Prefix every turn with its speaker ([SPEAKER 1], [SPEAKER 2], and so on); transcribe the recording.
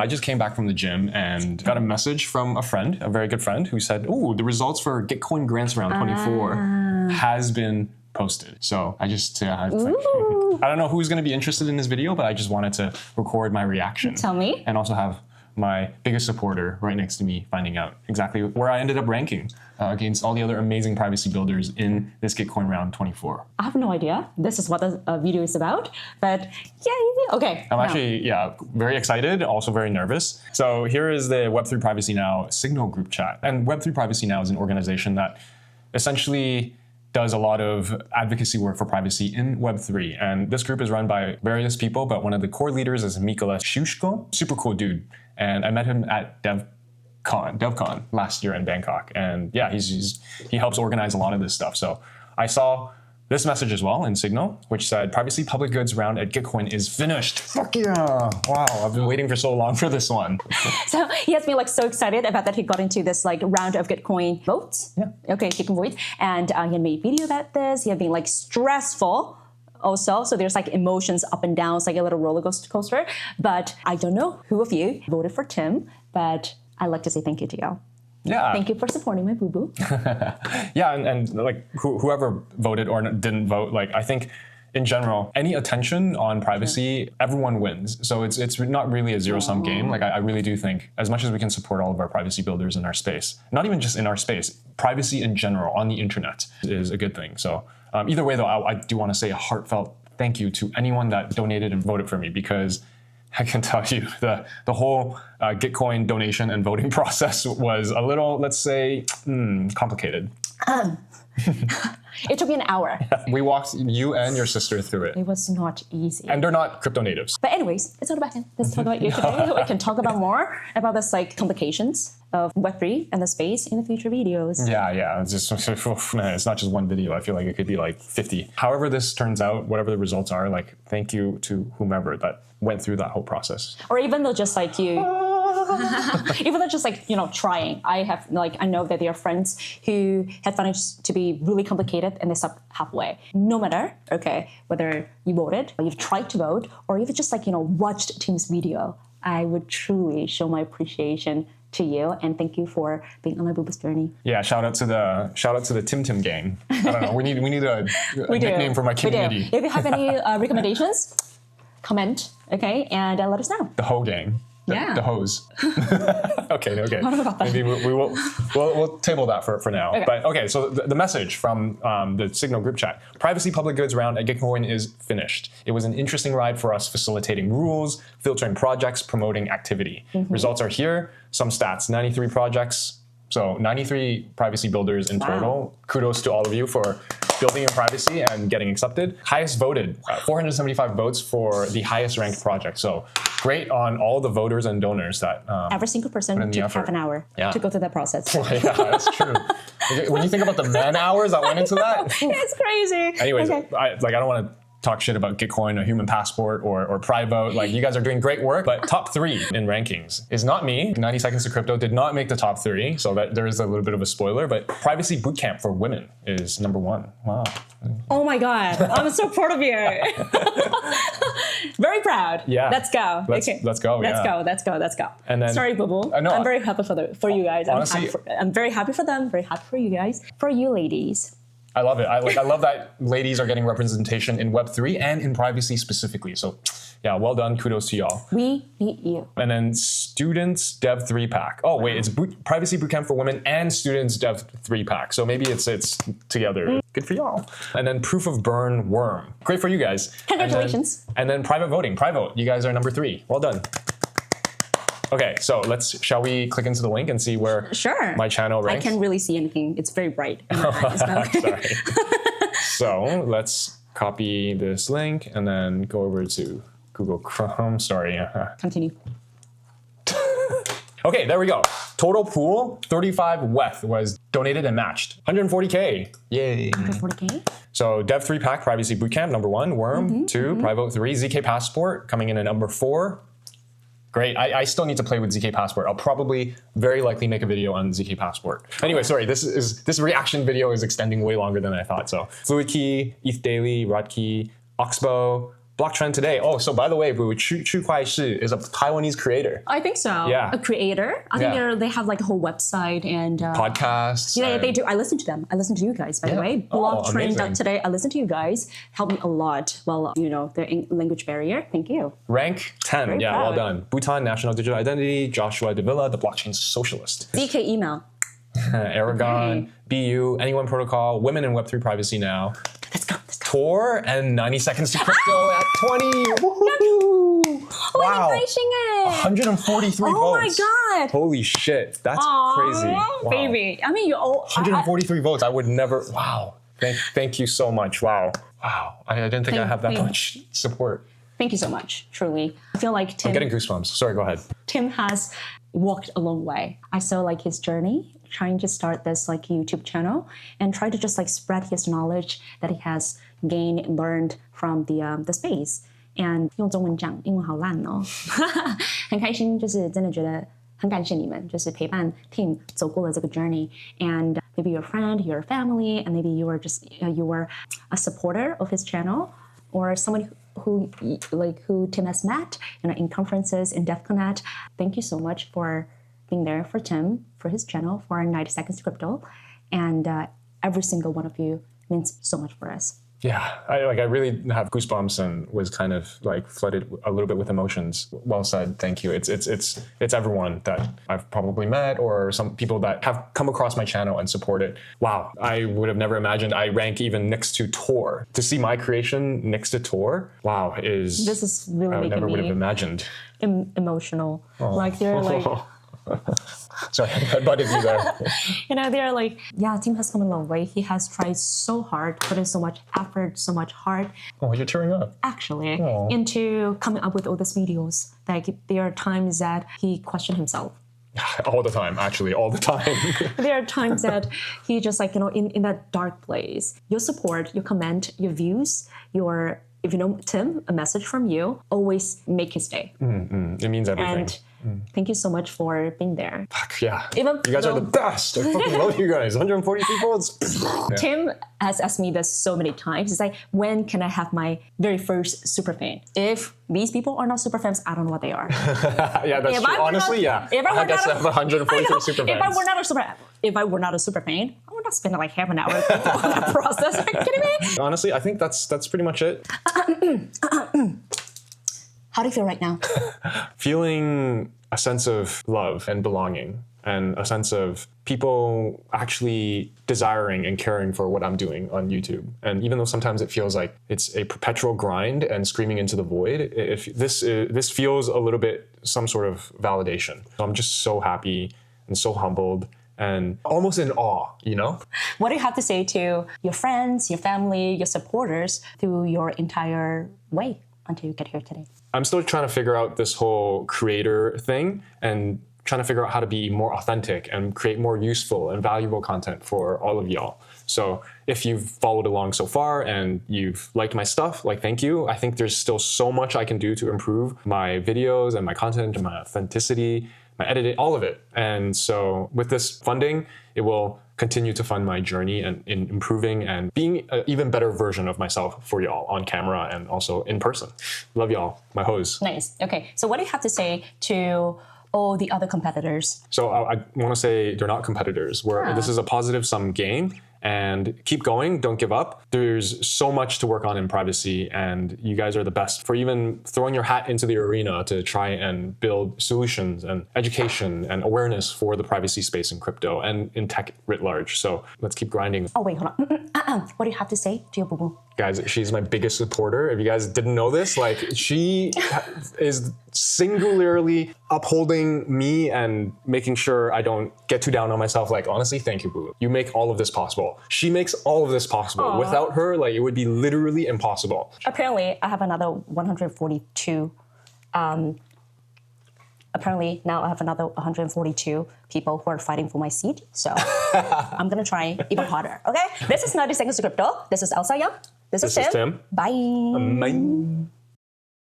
[SPEAKER 1] I just came back from the gym and got a message from a friend, a very good friend, who said, "Oh, the results for Gitcoin Grants Round 24 has been posted." So I just, I don't know who's going to be interested in this video, but I just wanted to record my reaction.
[SPEAKER 2] Tell me.
[SPEAKER 1] And also have my biggest supporter right next to me finding out exactly where I ended up ranking against all the other amazing privacy builders in this Gitcoin Round 24.
[SPEAKER 2] I have no idea. This is what the video is about, but yeah, okay.
[SPEAKER 1] I'm actually, very excited, also very nervous. So here is the Web3 Privacy Now Signal group chat. And Web3 Privacy Now is an organization that essentially does a lot of advocacy work for privacy in Web3. And this group is run by various people, but one of the core leaders is Mikola Shushko, super cool dude. And I met him at DevCon last year in Bangkok. And yeah, he helps organize a lot of this stuff. So I saw this message as well in Signal, which said, "Privacy Public Goods Round at Gitcoin is finished." Fuck yeah. Wow, I've been waiting for so long for this one.
[SPEAKER 2] So he has been like so excited about that he got into this like round of Gitcoin votes.
[SPEAKER 1] Yeah.
[SPEAKER 2] Okay, Gitcoin votes. And he had made a video about this. He had been like stressful also. So there's like emotions up and down. It's like a little roller coaster. But I don't know who of you voted for Tim, but I'd like to say thank you to you.
[SPEAKER 1] Yeah.
[SPEAKER 2] Thank you for supporting my boo-boo.
[SPEAKER 1] Yeah, and like whoever voted or didn't vote, like I think in general, any attention on privacy, everyone wins. So it's not really a zero-sum game. Like I really do think as much as we can support all of our privacy builders in our space, not even just in our space, privacy in general on the internet is a good thing. So either way though, I do want to say a heartfelt thank you to anyone that donated and voted for me, because I can tell you the whole Gitcoin donation and voting process was a little, let's say, complicated.
[SPEAKER 2] It took me an hour.
[SPEAKER 1] We walked you and your sister through it.
[SPEAKER 2] It was not easy.
[SPEAKER 1] And they're not crypto natives.
[SPEAKER 2] But anyways, it's not about him. Let's talk about you today. We can talk about more about this like complications of Web3 and the space in the future videos.
[SPEAKER 1] Yeah. It's just, it's not just one video. I feel like it could be like 50. However this turns out, whatever the results are, like thank you to whomever that went through that whole process.
[SPEAKER 2] Or even though just like you, even though just like, trying. I know that there are friends who had found it to be really complicated and they stopped halfway. No matter, whether you voted or you've tried to vote or you've just like, watched Tim's video, I would truly show my appreciation to you and thank you for being on my boo-boo's journey.
[SPEAKER 1] Yeah, shout out to the Tim gang. I don't know. We need a nickname for my community.
[SPEAKER 2] If you have any recommendations, comment, and let us know.
[SPEAKER 1] The Ho gang. The hose. Okay. Maybe we'll table that for now.
[SPEAKER 2] Okay.
[SPEAKER 1] But so the message from the Signal group chat: Privacy Public Goods Round at Gitcoin is finished. It was an interesting ride for us, facilitating rules, filtering projects, promoting activity. Results are here. Some stats: 93 projects. So 93 privacy builders in total. Kudos to all of you for building in privacy and getting accepted. Highest voted, 475 votes for the highest ranked project. So great on all the voters and donors that
[SPEAKER 2] every single person took half an hour to go through that process.
[SPEAKER 1] Yeah, that's true. When you think about the man hours that went into that,
[SPEAKER 2] it's crazy.
[SPEAKER 1] Anyways, I don't want to talk shit about Gitcoin or Human Passport or Privote. Like, you guys are doing great work, but top 3 in rankings is not me. 90 Seconds to Crypto did not make the top 3, so that there is a little bit of a spoiler, but Privacy Bootcamp for Women is number 1. Wow.
[SPEAKER 2] Oh my God, I'm so proud of you. Very proud.
[SPEAKER 1] Yeah.
[SPEAKER 2] Let's go.
[SPEAKER 1] Let's go.
[SPEAKER 2] Let's go.
[SPEAKER 1] And then,
[SPEAKER 2] sorry, boo-boo. I'm very happy for you guys.
[SPEAKER 1] Honestly,
[SPEAKER 2] I'm very happy for them, very happy for you guys. For you ladies.
[SPEAKER 1] I love it. I love that ladies are getting representation in Web3 and in privacy specifically. So yeah, well done. Kudos to y'all.
[SPEAKER 2] We need you.
[SPEAKER 1] And then Students Dev 3 Pack. Oh, wait, it's Privacy Bootcamp for Women and Students Dev 3 Pack. So maybe it's together. Good for y'all. And then Proof of Burn Worm. Great for you guys.
[SPEAKER 2] Congratulations.
[SPEAKER 1] And then Private Voting. Privote. You guys are number 3. Well done. Okay, so shall we click into the link and see where my channel ranks?
[SPEAKER 2] I can't really see anything. It's very bright.
[SPEAKER 1] Sorry. So let's copy this link and then go over to Google Chrome. Sorry.
[SPEAKER 2] Continue.
[SPEAKER 1] Okay, there we go. Total pool, 35 WETH was donated and matched. 140K. Yay.
[SPEAKER 2] 140K?
[SPEAKER 1] So Dev 3 Pack, Privacy Bootcamp, number 1. Worm, 2. Privote 3. ZK Passport coming in at number 4. Great. I still need to play with ZK Passport. I'll probably very likely make a video on ZK Passport. Anyway, sorry, this reaction video is extending way longer than I thought. So Fluid Key, ETH Daily, Rodkey, Oxbow, block trend today. Oh, so by the way, Boo, Chu Kuai Shi is a Taiwanese creator.
[SPEAKER 2] I think so.
[SPEAKER 1] Yeah.
[SPEAKER 2] A creator. I think
[SPEAKER 1] Yeah.
[SPEAKER 2] they have like a whole website and
[SPEAKER 1] Podcasts.
[SPEAKER 2] yeah,
[SPEAKER 1] and-
[SPEAKER 2] they do. I listen to them. I listen to you guys, by the
[SPEAKER 1] Yeah.
[SPEAKER 2] way.
[SPEAKER 1] Oh,
[SPEAKER 2] Blog trend
[SPEAKER 1] amazing.
[SPEAKER 2] today. I listen to you guys. Help me a lot. Well, the language barrier. Thank you.
[SPEAKER 1] Rank 10.
[SPEAKER 2] Very
[SPEAKER 1] yeah,
[SPEAKER 2] proud.
[SPEAKER 1] well done. Bhutan National Digital Identity, Joshua Davila, the blockchain socialist.
[SPEAKER 2] DK email.
[SPEAKER 1] Aragon, BU, Anyone Protocol, Women in Web3 Privacy Now,
[SPEAKER 2] Let's go. Let's go.
[SPEAKER 1] Tor, and 90 Seconds to Crypto at 20. Woohoo! Wow. 143
[SPEAKER 2] Oh
[SPEAKER 1] votes.
[SPEAKER 2] my God.
[SPEAKER 1] Holy shit. That's crazy. Wow.
[SPEAKER 2] Baby. I mean, you all.
[SPEAKER 1] 143 votes. I would never. Wow. Thank you so much. Wow. Wow. I didn't think I have that much support.
[SPEAKER 2] Thank you so much. Truly. I feel like
[SPEAKER 1] I'm getting goosebumps. Sorry, go ahead.
[SPEAKER 2] Tim has walked a long way. I saw like his journey trying to start this like YouTube channel and try to just like spread his knowledge that he has gained and learned from the space. And 用中文讲，英文好烂哦，很开心，就是真的觉得很感谢你们，就是陪伴 Tim 走过了这个 journey. And maybe your friend, your family, and maybe you were just you were a supporter of his channel, or someone who Tim has met, in conferences in DevConnect. Thank you so much for being there for Tim, for his channel, for 90 Seconds to Crypto, and every single one of you means so much for us.
[SPEAKER 1] Yeah, I really have goosebumps and was kind of like flooded a little bit with emotions. Well said, thank you. It's everyone that I've probably met or some people that have come across my channel and support it. Wow, I would have never imagined I rank even next to Tor. To see my creation next to Tor, wow, this
[SPEAKER 2] is really
[SPEAKER 1] I
[SPEAKER 2] making
[SPEAKER 1] never would
[SPEAKER 2] me
[SPEAKER 1] have imagined.
[SPEAKER 2] Emotional. Like they're like.
[SPEAKER 1] Sorry, I butted you there.
[SPEAKER 2] They're like, yeah, Tim has come a long way. He has tried so hard, put in so much effort, so much heart,
[SPEAKER 1] Oh, you're tearing up.
[SPEAKER 2] actually, into coming up with all these videos. Like, there are times that he questioned himself.
[SPEAKER 1] All the time, actually, all the time.
[SPEAKER 2] There are times that he just like, in that dark place. Your support, your comment, your views, if you know Tim, a message from you, always make his day.
[SPEAKER 1] It means everything.
[SPEAKER 2] And thank you so much for being there.
[SPEAKER 1] Yeah,
[SPEAKER 2] Even
[SPEAKER 1] you guys are
[SPEAKER 2] though-
[SPEAKER 1] the best. I fucking love you guys. 143 votes.
[SPEAKER 2] Tim has asked me this so many times. It's like, when can I have my very first super fan? If these people are not super fans, I don't know what they are.
[SPEAKER 1] Yeah, that's true. Honestly, yeah.
[SPEAKER 2] If I
[SPEAKER 1] I
[SPEAKER 2] were
[SPEAKER 1] guess I
[SPEAKER 2] not
[SPEAKER 1] have 143 super fans.
[SPEAKER 2] If I were not a super fan, I would not spend like half an hour on that process. Are you kidding me?
[SPEAKER 1] Honestly, I think that's pretty much it.
[SPEAKER 2] How do you feel right now?
[SPEAKER 1] Feeling a sense of love and belonging and a sense of people actually desiring and caring for what I'm doing on YouTube. And even though sometimes it feels like it's a perpetual grind and screaming into the void, this feels a little bit some sort of validation. So I'm just so happy and so humbled and almost in awe,
[SPEAKER 2] What do you have to say to your friends, your family, your supporters through your entire way until you get here today?
[SPEAKER 1] I'm still trying to figure out this whole creator thing and trying to figure out how to be more authentic and create more useful and valuable content for all of y'all. So if you've followed along so far and you've liked my stuff, thank you. I think there's still so much I can do to improve my videos and my content and my authenticity, my editing, all of it. And so with this funding, it will continue to fund my journey and in improving and being an even better version of myself for y'all on camera and also in person. Love y'all, my hoes.
[SPEAKER 2] Nice. Okay. So what do you have to say to all the other competitors?
[SPEAKER 1] So I want to say they're not competitors. This is a positive sum game. And keep going, don't give up. There's so much to work on in privacy, and you guys are the best for even throwing your hat into the arena to try and build solutions and education and awareness for the privacy space in crypto and in tech writ large. So let's keep grinding.
[SPEAKER 2] Oh, wait, hold on. What do you have to say to your boo-boo?
[SPEAKER 1] Guys, she's my biggest supporter. If you guys didn't know this, she is singularly upholding me and making sure I don't get too down on myself. Honestly, thank you, boo. You make all of this possible. She makes all of this possible.
[SPEAKER 2] Aww.
[SPEAKER 1] Without her, it would be literally impossible.
[SPEAKER 2] Apparently, I have another 142. Apparently, now I have another 142 people who are fighting for my seat. So I'm going to try even harder. Okay? This is 90 Seconds to Crypto. This is Alssa Yang. This is Tim.
[SPEAKER 1] Tim.
[SPEAKER 2] Bye.
[SPEAKER 1] Bye.